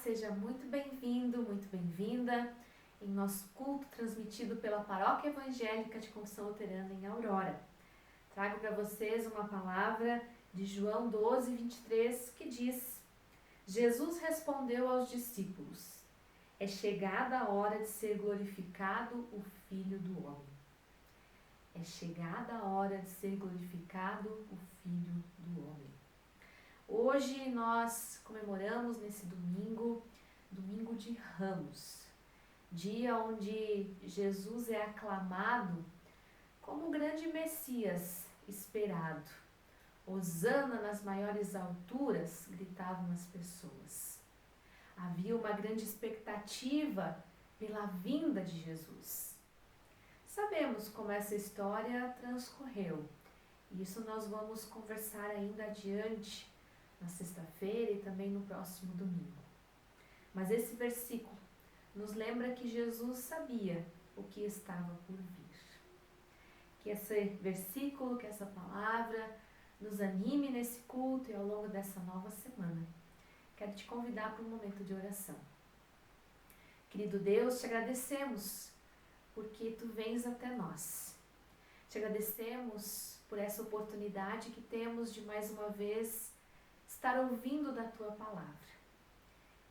seja muito bem-vindo, muito bem-vinda em nosso culto transmitido pela Paróquia Evangélica de Confissão Luterana em Aurora. Trago para vocês uma palavra de João 12, 23, que diz: Jesus respondeu aos discípulos: é chegada a hora de ser glorificado o Filho do Homem. É chegada a hora de ser glorificado o Filho do Homem. Hoje nós comemoramos nesse domingo, domingo de Ramos, dia onde Jesus é aclamado como o grande Messias esperado. Hosana nas maiores alturas, gritavam as pessoas. Havia uma grande expectativa pela vinda de Jesus. Sabemos como essa história transcorreu, e isso nós vamos conversar ainda adiante, na sexta-feira e também no próximo domingo. Mas esse versículo nos lembra que Jesus sabia o que estava por vir. Que esse versículo, que essa palavra nos anime nesse culto e ao longo dessa nova semana. Quero te convidar para um momento de oração. Querido Deus, te agradecemos porque tu vens até nós. Te agradecemos por essa oportunidade que temos de mais uma vez estar ouvindo da tua palavra.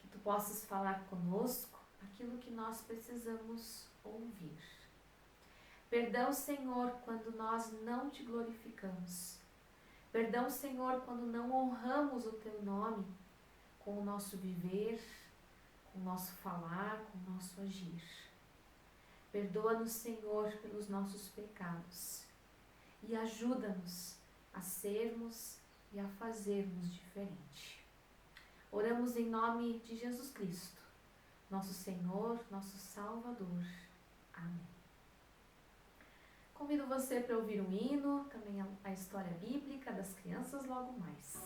Que tu possas falar conosco aquilo que nós precisamos ouvir. Perdão, Senhor, quando nós não te glorificamos. Perdão, Senhor, quando não honramos o teu nome com o nosso viver, com o nosso falar, com o nosso agir. Perdoa-nos, Senhor, pelos nossos pecados e ajuda-nos a sermos e a fazermos diferente. Oramos em nome de Jesus Cristo, nosso Senhor, nosso Salvador. Amém. Convido você para ouvir um hino, também a história bíblica das crianças logo mais.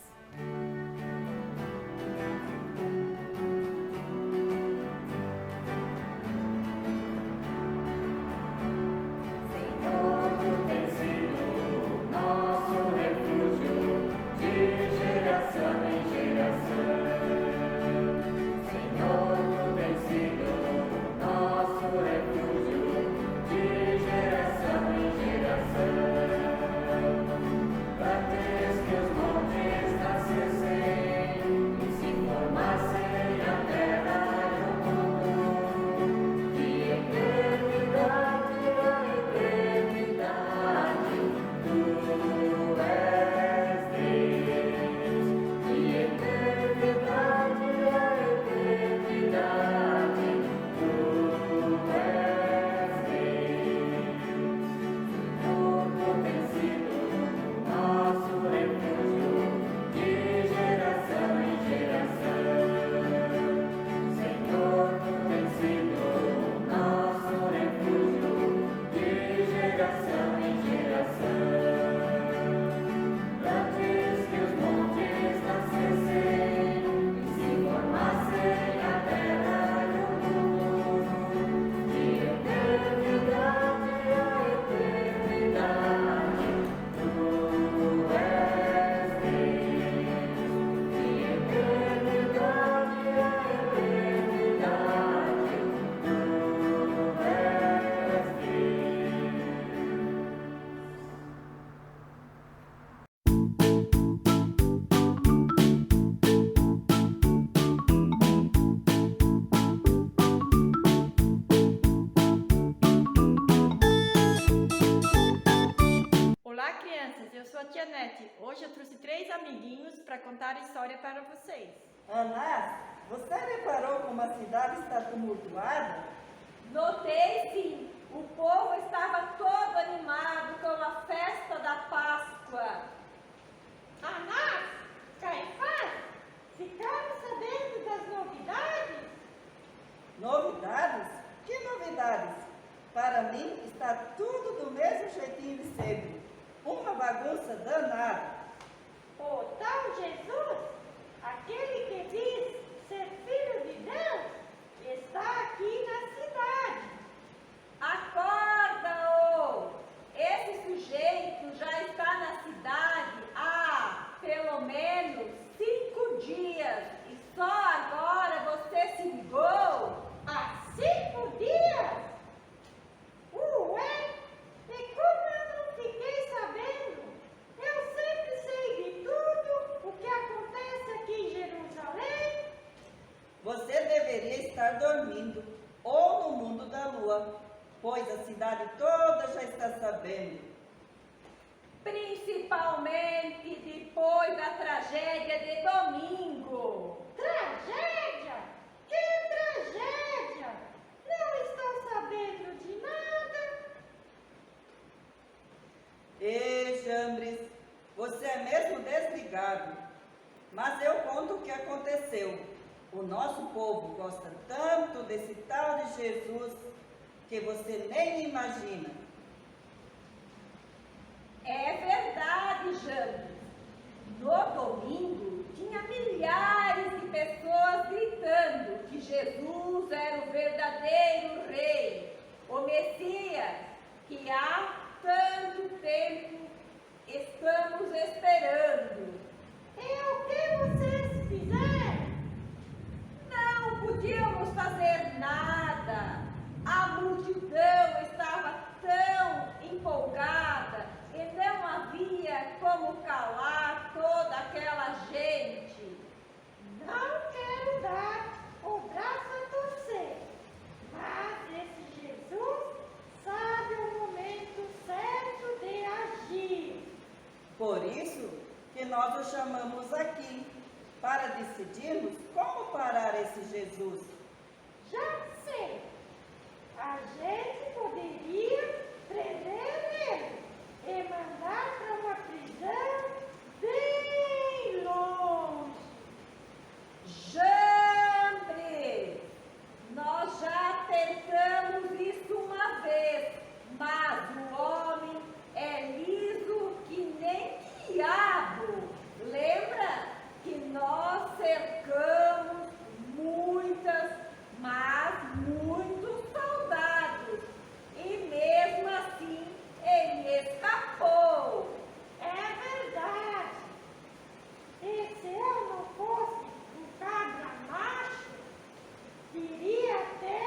Hoje eu trouxe 3 amiguinhos para contar a história para vocês. Anás, você reparou como a cidade está tumultuada? Notei sim, o povo estava todo animado com a festa da Páscoa. Anás, Caifás, ficaram sabendo das novidades? Novidades? Que novidades? Para mim está tudo do mesmo jeitinho de sempre. Uma bagunça danada. O tal Jesus, aquele que diz ser filho de Deus, está aqui na cidade. Acorda-o! Esse sujeito já está na cidade há pelo menos 5 dias e só agora você estar dormindo ou no mundo da lua, pois a cidade toda já está sabendo. Principalmente depois da tragédia de domingo. Tragédia? Que tragédia? Não estou sabendo de nada. Ê, Jambres, você é mesmo desligado. Mas eu conto o que aconteceu. O nosso povo gosta tanto desse tal de Jesus que você nem imagina. É verdade, James. No domingo, tinha milhares de pessoas gritando que Jesus era o verdadeiro rei, o Messias, que há tanto tempo estamos esperando. E o que vocês fizeram? Não podíamos fazer nada. A multidão estava tão empolgada e não havia como calar toda aquela gente. Não quero dar o braço a torcer, mas esse Jesus sabe o momento certo de agir. Por isso que nós o chamamos aqui, para decidirmos como parar esse Jesus. Já sei, a gente poderia prender ele e mandar para uma prisão bem longe. Jambre! Nós já tentamos isso uma vez, mas o homem é liso que nem quiabo. Lembra que nós cercamos muitas, mas muitos soldados e mesmo assim ele escapou. É verdade. E se eu não fosse um cabra macho, diria até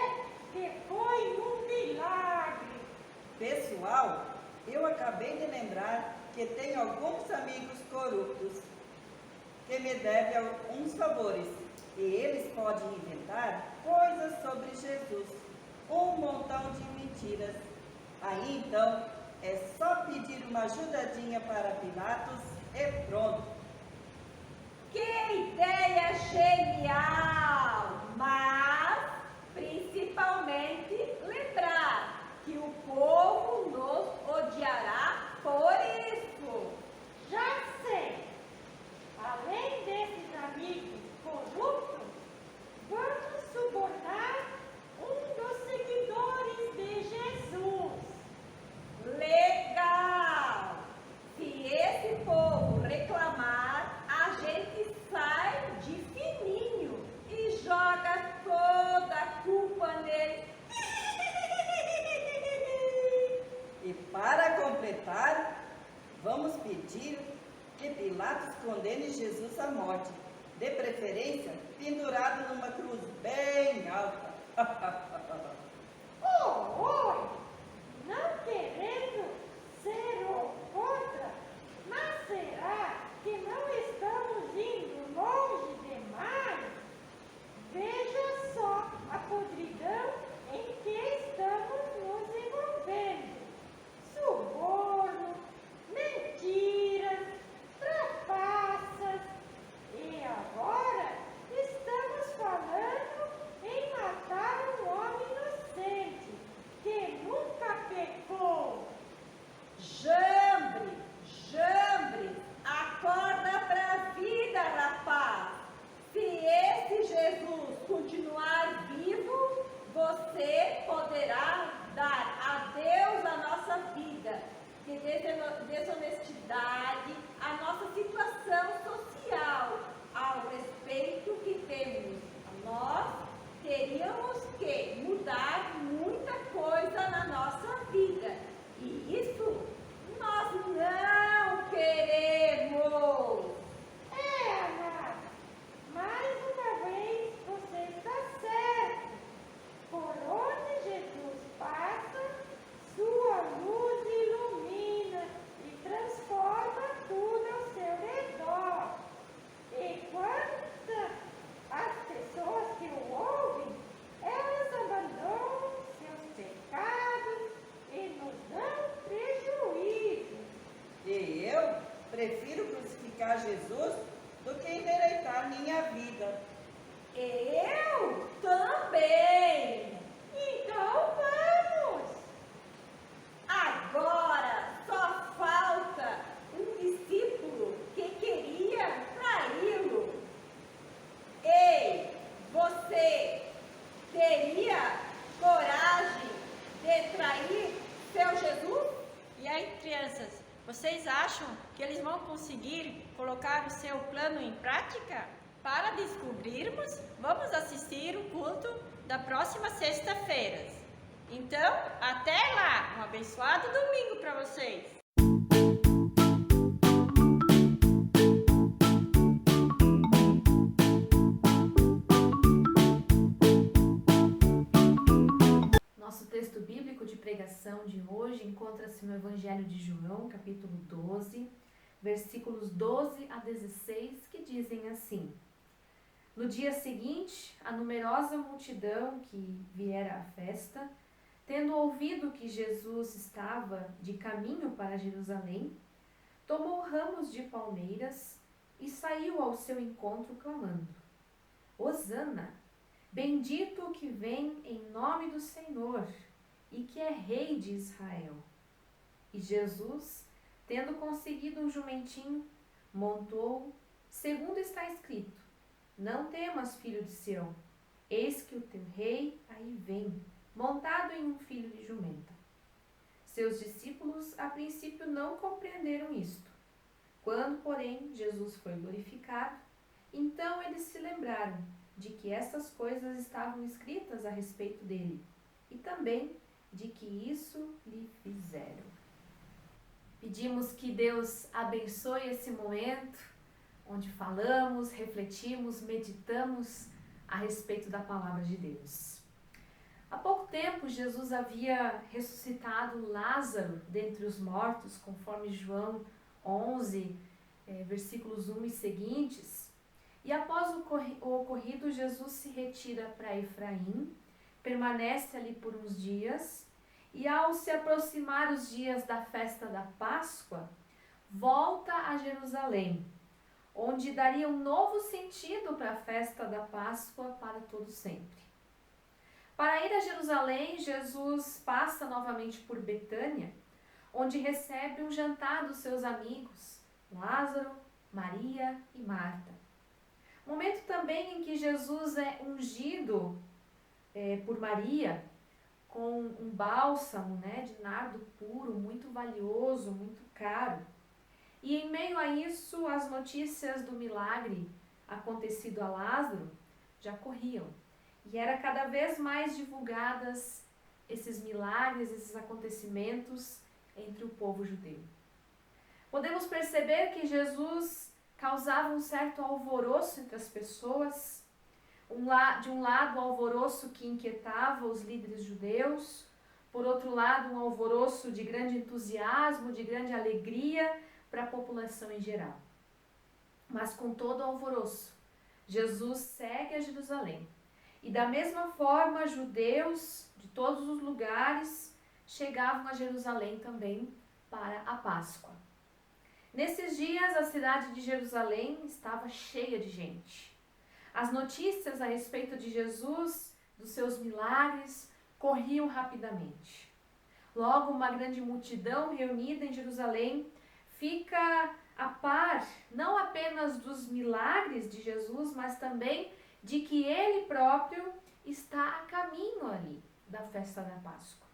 que foi um milagre. Pessoal, eu acabei de lembrar que tenho alguns amigos corruptos que me devem alguns favores e eles podem inventar coisas sobre Jesus, um montão de mentiras. Aí então é só pedir uma ajudadinha para Pilatos e pronto. Que ideia genial! Mas, principalmente, lembrar que o povo nos odiará por isso. Já sei. Além desses amigos corruptos, vamos subornar um dos seguidores de Jesus. Legal! Se esse povo reclamar, a gente sai de fininho e joga toda a culpa nele. E para completar, vamos pedir que Pilatos condene Jesus à morte, de preferência pendurado numa cruz bem alta. Oi, não querendo ser o contra, mas será que não estamos indo longe demais? Veja só a podridão em que estamos nos envolvendo. Suborno, mentiras, trapaças. E agora estamos prefiro crucificar Jesus do que endireitar minha vida. Eu também. Então vamos! Agora só falta um discípulo que queria traí-lo. Ei, você teria coragem de trair seu Jesus? E aí, crianças, vocês acham que eles vão conseguir colocar o seu plano em prática? Para descobrirmos, vamos assistir o culto da próxima sexta-feira. Então, até lá! Um abençoado domingo para vocês! Nosso texto bíblico de pregação de hoje encontra-se no Evangelho de João, capítulo 12, versículos 12 a 16, que dizem assim: No dia seguinte, a numerosa multidão que viera à festa, tendo ouvido que Jesus estava de caminho para Jerusalém, tomou ramos de palmeiras e saiu ao seu encontro clamando: Hosana! Bendito o que vem em nome do Senhor e que é rei de Israel. E Jesus, tendo conseguido um jumentinho, montou, segundo está escrito: Não temas, filho de Sião, eis que o teu rei aí vem, montado em um filho de jumenta. Seus discípulos a princípio não compreenderam isto. Quando, porém, Jesus foi glorificado, então eles se lembraram de que estas coisas estavam escritas a respeito dele, e também de que isso lhe fizeram. Pedimos que Deus abençoe esse momento, onde falamos, refletimos, meditamos a respeito da palavra de Deus. Há pouco tempo, Jesus havia ressuscitado Lázaro dentre os mortos, conforme João 11, versículos 1 e seguintes. E após o ocorrido, Jesus se retira para Efraim, permanece ali por uns dias, e ao se aproximar os dias da festa da Páscoa, volta a Jerusalém, onde daria um novo sentido para a festa da Páscoa para todo sempre. Para ir a Jerusalém, Jesus passa novamente por Betânia, onde recebe um jantar dos seus amigos, Lázaro, Maria e Marta. Momento também em que Jesus é ungido por Maria com um bálsamo, de nardo puro, muito valioso, muito caro. E em meio a isso, as notícias do milagre acontecido a Lázaro já corriam. E era cada vez mais divulgadas esses milagres, esses acontecimentos entre o povo judeu. Podemos perceber que Jesus causava um certo alvoroço entre as pessoas. De um lado, um alvoroço que inquietava os líderes judeus. Por outro lado, um alvoroço de grande entusiasmo, de grande alegria para a população em geral. Mas com todo o alvoroço, Jesus segue a Jerusalém. E da mesma forma, judeus de todos os lugares chegavam a Jerusalém também para a Páscoa. Nesses dias, a cidade de Jerusalém estava cheia de gente. As notícias a respeito de Jesus, dos seus milagres, corriam rapidamente. Logo, uma grande multidão reunida em Jerusalém fica a par, não apenas dos milagres de Jesus, mas também de que ele próprio está a caminho ali da festa da Páscoa.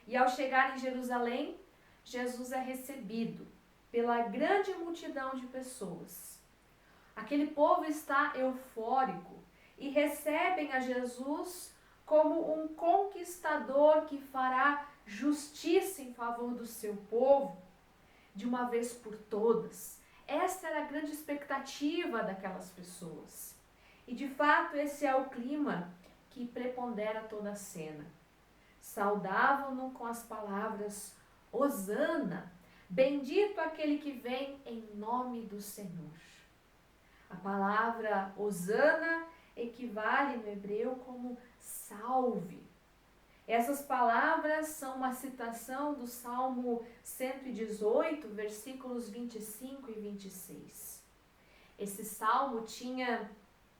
E ao chegar em Jerusalém, Jesus é recebido pela grande multidão de pessoas. Aquele povo está eufórico e recebem a Jesus como um conquistador que fará justiça em favor do seu povo de uma vez por todas. Essa era a grande expectativa daquelas pessoas. E de fato esse é o clima que prepondera toda a cena. Saudavam-no com as palavras: Hosana! Bendito aquele que vem em nome do Senhor. A palavra Hosana equivale no hebreu como salve. Essas palavras são uma citação do Salmo 118, versículos 25 e 26. Esse salmo tinha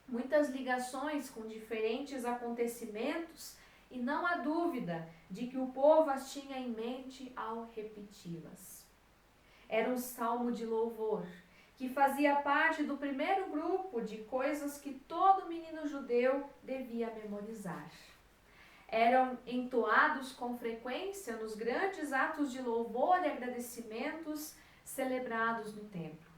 muitas ligações com diferentes acontecimentos e não há dúvida de que o povo as tinha em mente ao repeti-las. Era um salmo de louvor, que fazia parte do primeiro grupo de coisas que todo menino judeu devia memorizar. Eram entoados com frequência nos grandes atos de louvor e agradecimentos celebrados no templo.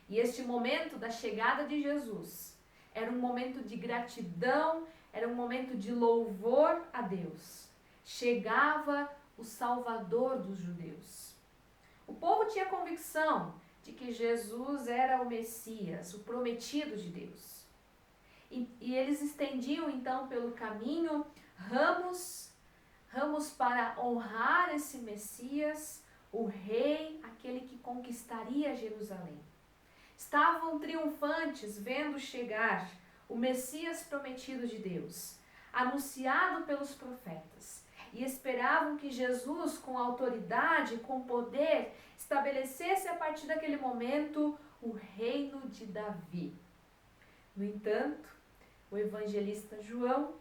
E este momento da chegada de Jesus era um momento de gratidão, era um momento de louvor a Deus. Chegava o Salvador dos judeus. O povo tinha convicção de que Jesus era o Messias, o prometido de Deus. E eles estendiam então pelo caminho ramos para honrar esse Messias, o rei, aquele que conquistaria Jerusalém. Estavam triunfantes vendo chegar o Messias prometido de Deus, anunciado pelos profetas, e esperavam que Jesus, com autoridade, com poder, estabelecesse a partir daquele momento o reino de Davi. No entanto, o evangelista João,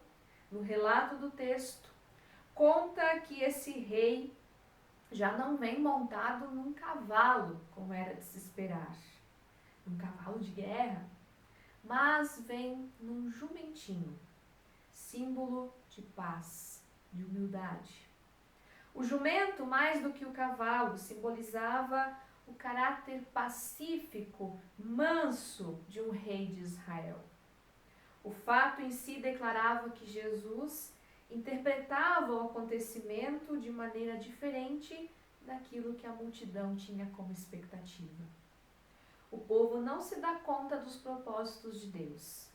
no relato do texto, conta que esse rei já não vem montado num cavalo, como era de se esperar, num cavalo de guerra, mas vem num jumentinho, símbolo de paz, de humildade. O jumento, mais do que o cavalo, simbolizava o caráter pacífico, manso de um rei de Israel. O fato em si declarava que Jesus interpretava o acontecimento de maneira diferente daquilo que a multidão tinha como expectativa. O povo não se dá conta dos propósitos de Deus.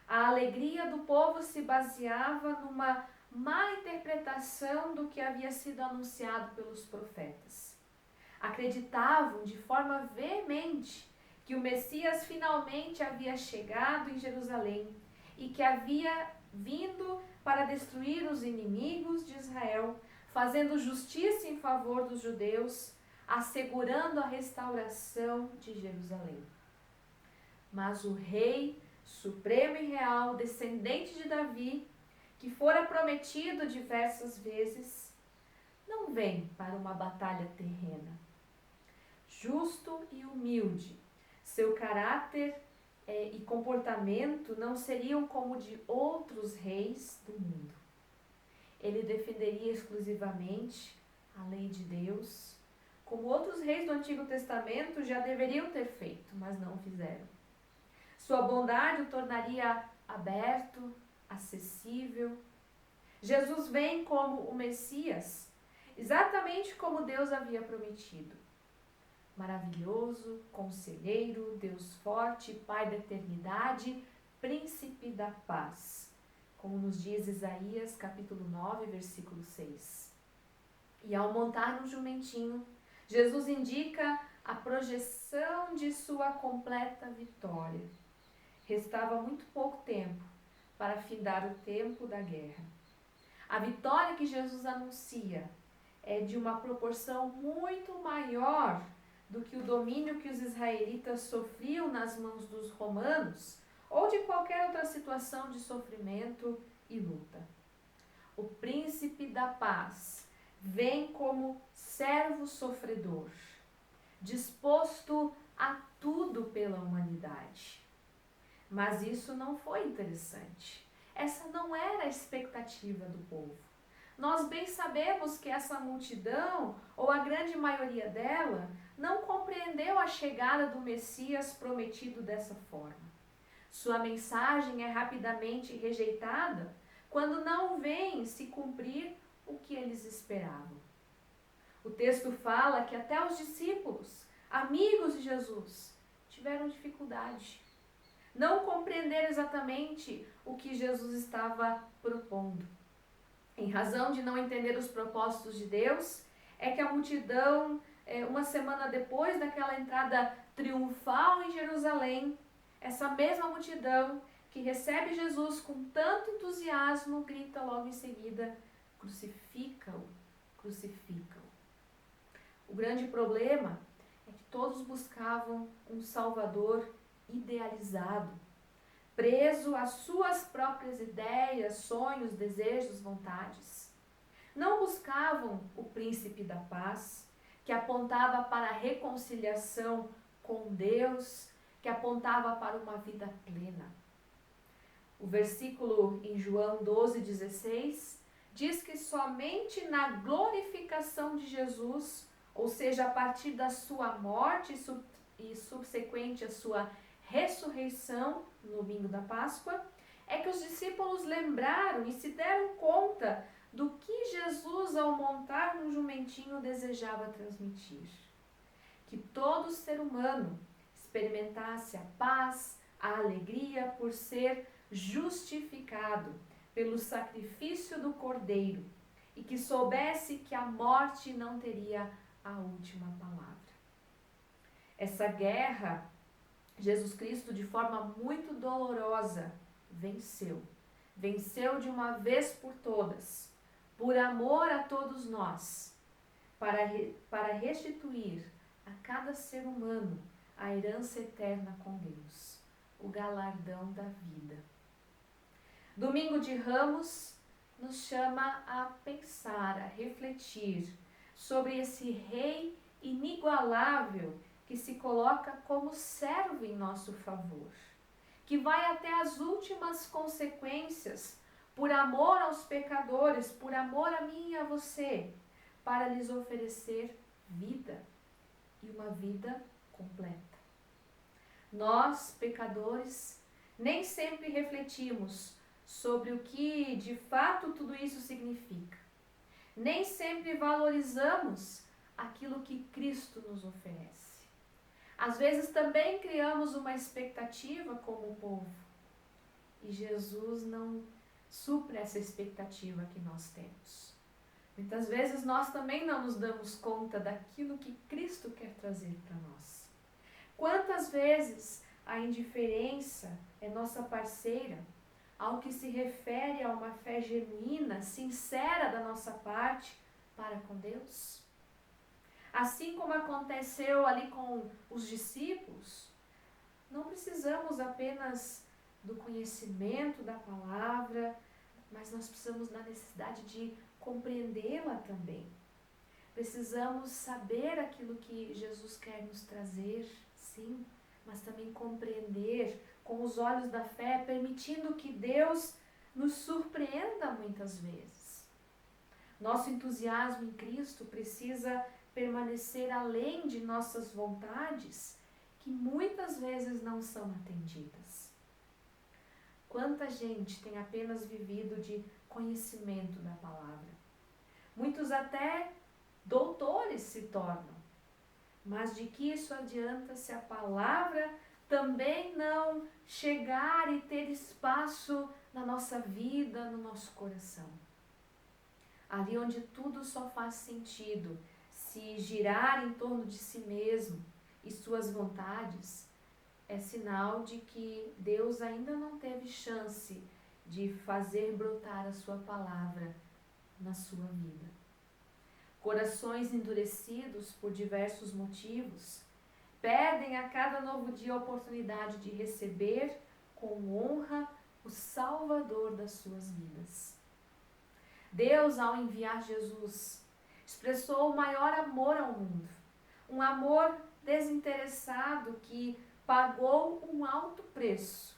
A alegria do povo se baseava numa má interpretação do que havia sido anunciado pelos profetas. Acreditavam de forma veemente que o Messias finalmente havia chegado em Jerusalém e que havia vindo para destruir os inimigos de Israel, fazendo justiça em favor dos judeus, assegurando a restauração de Jerusalém. Mas o rei supremo e real, descendente de Davi, que fora prometido diversas vezes, não vem para uma batalha terrena. Justo e humilde, seu caráter e comportamento não seriam como de outros reis do mundo. Ele defenderia exclusivamente a lei de Deus, como outros reis do Antigo Testamento já deveriam ter feito, mas não fizeram. Sua bondade o tornaria aberto, acessível. Jesus vem como o Messias, exatamente como Deus havia prometido. Maravilhoso, conselheiro, Deus forte, Pai da eternidade, príncipe da paz, como nos diz Isaías capítulo 9, versículo 6. E ao montar no jumentinho, Jesus indica a projeção de sua completa vitória. Restava muito pouco tempo para findar o tempo da guerra. A vitória que Jesus anuncia é de uma proporção muito maior do que o domínio que os israelitas sofriam nas mãos dos romanos ou de qualquer outra situação de sofrimento e luta. O príncipe da paz vem como servo sofredor, disposto a tudo pela humanidade. Mas isso não foi interessante. Essa não era a expectativa do povo. Nós bem sabemos que essa multidão, ou a grande maioria dela, não compreendeu a chegada do Messias prometido dessa forma. Sua mensagem é rapidamente rejeitada quando não vem se cumprir o que eles esperavam. O texto fala que até os discípulos, amigos de Jesus, tiveram dificuldade. Não compreenderam exatamente o que Jesus estava propondo. Em razão de não entender os propósitos de Deus, é que a multidão, uma semana depois daquela entrada triunfal em Jerusalém, essa mesma multidão que recebe Jesus com tanto entusiasmo, grita logo em seguida: crucifica-o, crucifica-o. O grande problema é que todos buscavam um Salvador idealizado, preso às suas próprias ideias, sonhos, desejos, vontades. Não buscavam o príncipe da paz, que apontava para a reconciliação com Deus, que apontava para uma vida plena. O versículo em João 12,16 diz que somente na glorificação de Jesus, ou seja, a partir da sua morte e subsequente à sua ressurreição, no domingo da Páscoa, é que os discípulos lembraram e se deram conta do que Jesus, ao montar no jumentinho, desejava transmitir. Que todo ser humano experimentasse a paz, a alegria por ser justificado pelo sacrifício do Cordeiro e que soubesse que a morte não teria a última palavra. Essa guerra, Jesus Cristo, de forma muito dolorosa, venceu. Venceu de uma vez por todas, por amor a todos nós, para restituir a cada ser humano a herança eterna com Deus, o galardão da vida. Domingo de Ramos nos chama a pensar, a refletir sobre esse Rei inigualável que se coloca como servo em nosso favor, que vai até as últimas consequências por amor aos pecadores, por amor a mim e a você, para lhes oferecer vida e uma vida completa. Nós, pecadores, nem sempre refletimos sobre o que de fato tudo isso significa. Nem sempre valorizamos aquilo que Cristo nos oferece. Às vezes também criamos uma expectativa como povo e Jesus não supre essa expectativa que nós temos. Muitas vezes nós também não nos damos conta daquilo que Cristo quer trazer para nós. Quantas vezes a indiferença é nossa parceira ao que se refere a uma fé genuína, sincera da nossa parte para com Deus? Assim como aconteceu ali com os discípulos, não precisamos apenas do conhecimento da palavra, mas nós precisamos da necessidade de compreendê-la também. Precisamos saber aquilo que Jesus quer nos trazer, sim, mas também compreender com os olhos da fé, permitindo que Deus nos surpreenda muitas vezes. Nosso entusiasmo em Cristo precisa permanecer além de nossas vontades, que muitas vezes não são atendidas. Quanta gente tem apenas vivido de conhecimento da palavra. Muitos até doutores se tornam. Mas de que isso adianta se a palavra também não chegar e ter espaço na nossa vida, no nosso coração? Ali onde tudo só faz sentido, se girar em torno de si mesmo e suas vontades, é sinal de que Deus ainda não teve chance de fazer brotar a sua palavra na sua vida. Corações endurecidos por diversos motivos perdem a cada novo dia a oportunidade de receber com honra o Salvador das suas vidas. Deus, ao enviar Jesus, expressou o maior amor ao mundo, um amor desinteressado que pagou um alto preço.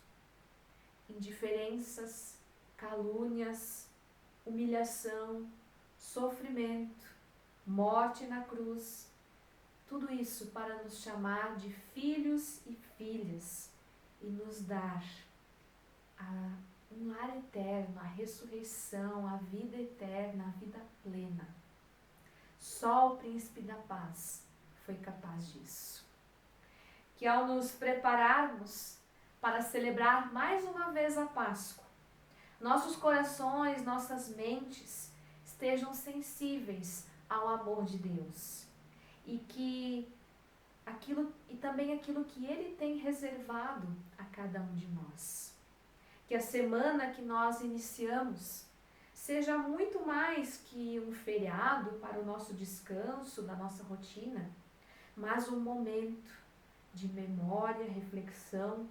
Indiferenças, calúnias, humilhação, sofrimento, morte na cruz, tudo isso para nos chamar de filhos e filhas e nos dar um lar eterno, a ressurreição, a vida eterna, a vida plena. Só o Príncipe da Paz foi capaz disso. Que ao nos prepararmos para celebrar mais uma vez a Páscoa, nossos corações, nossas mentes estejam sensíveis ao amor de Deus e que também aquilo que Ele tem reservado a cada um de nós. Que a semana que nós iniciamos seja muito mais que um feriado para o nosso descanso, da nossa rotina, mas um momento de memória, reflexão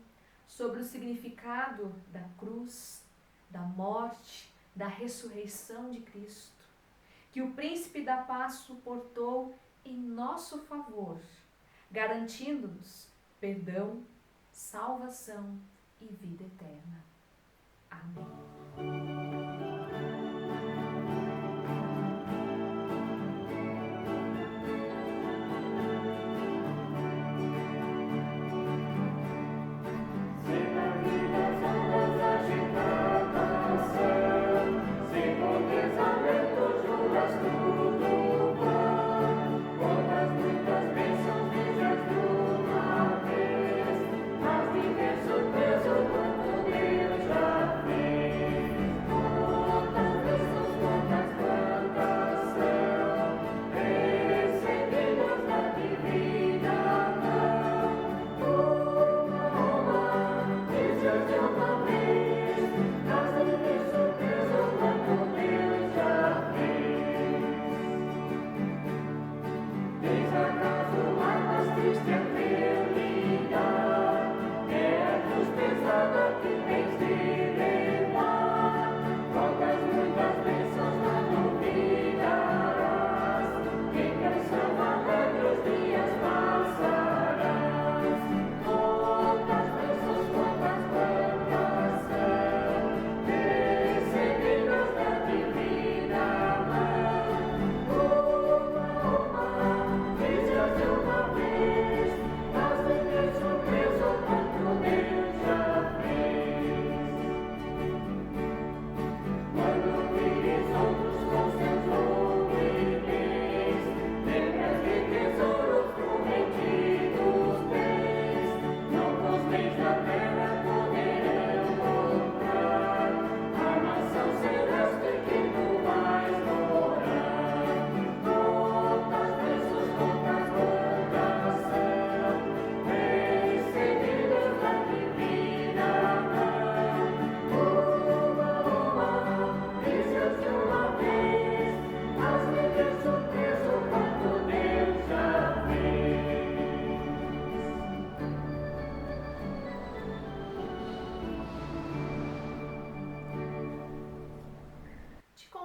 sobre o significado da cruz, da morte, da ressurreição de Cristo, que o Príncipe da Paz suportou em nosso favor, garantindo-nos perdão, salvação e vida eterna. Amém.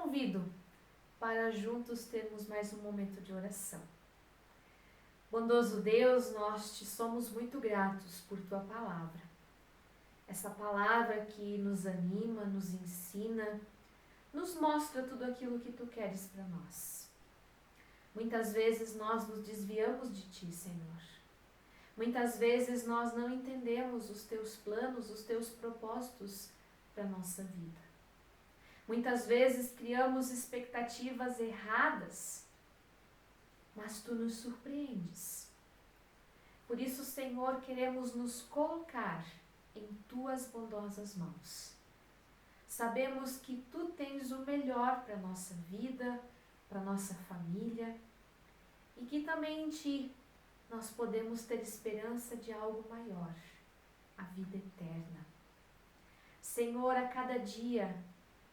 Convido para juntos termos mais um momento de oração. Bondoso Deus, nós te somos muito gratos por tua palavra. Essa palavra que nos anima, nos ensina, nos mostra tudo aquilo que tu queres para nós. Muitas vezes nós nos desviamos de ti, Senhor. Muitas vezes nós não entendemos os teus planos, os teus propósitos para a nossa vida. Muitas vezes criamos expectativas erradas, mas tu nos surpreendes. Por isso, Senhor, queremos nos colocar em tuas bondosas mãos. Sabemos que tu tens o melhor para a nossa vida, para a nossa família, e que também em ti nós podemos ter esperança de algo maior, a vida eterna. Senhor, a cada dia,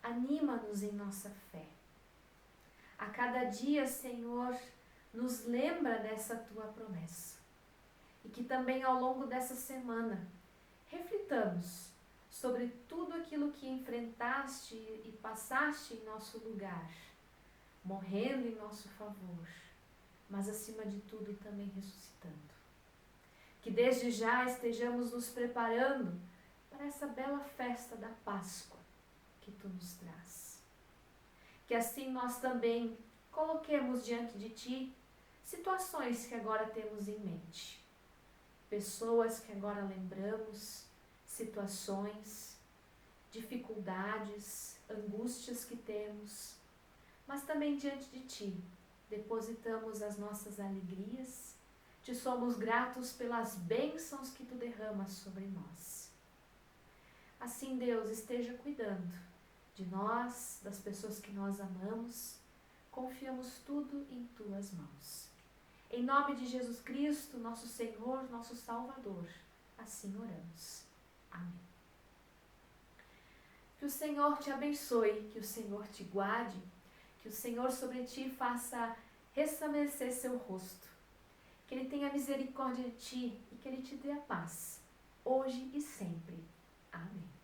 anima-nos em nossa fé. A cada dia, Senhor, nos lembra dessa tua promessa. E que também ao longo dessa semana reflitamos sobre tudo aquilo que enfrentaste e passaste em nosso lugar, morrendo em nosso favor, mas acima de tudo também ressuscitando. Que desde já estejamos nos preparando para essa bela festa da Páscoa que tu nos traz. Que assim nós também coloquemos diante de ti situações que agora temos em mente, pessoas que agora lembramos, situações, dificuldades, angústias que temos, mas também diante de ti depositamos as nossas alegrias, te somos gratos pelas bênçãos que tu derramas sobre nós. Assim, Deus, esteja cuidando de nós, das pessoas que nós amamos, confiamos tudo em tuas mãos. Em nome de Jesus Cristo, nosso Senhor, nosso Salvador, assim oramos. Amém. Que o Senhor te abençoe, que o Senhor te guarde, que o Senhor sobre ti faça resplandecer seu rosto, que Ele tenha misericórdia de ti e que Ele te dê a paz, hoje e sempre. Amém.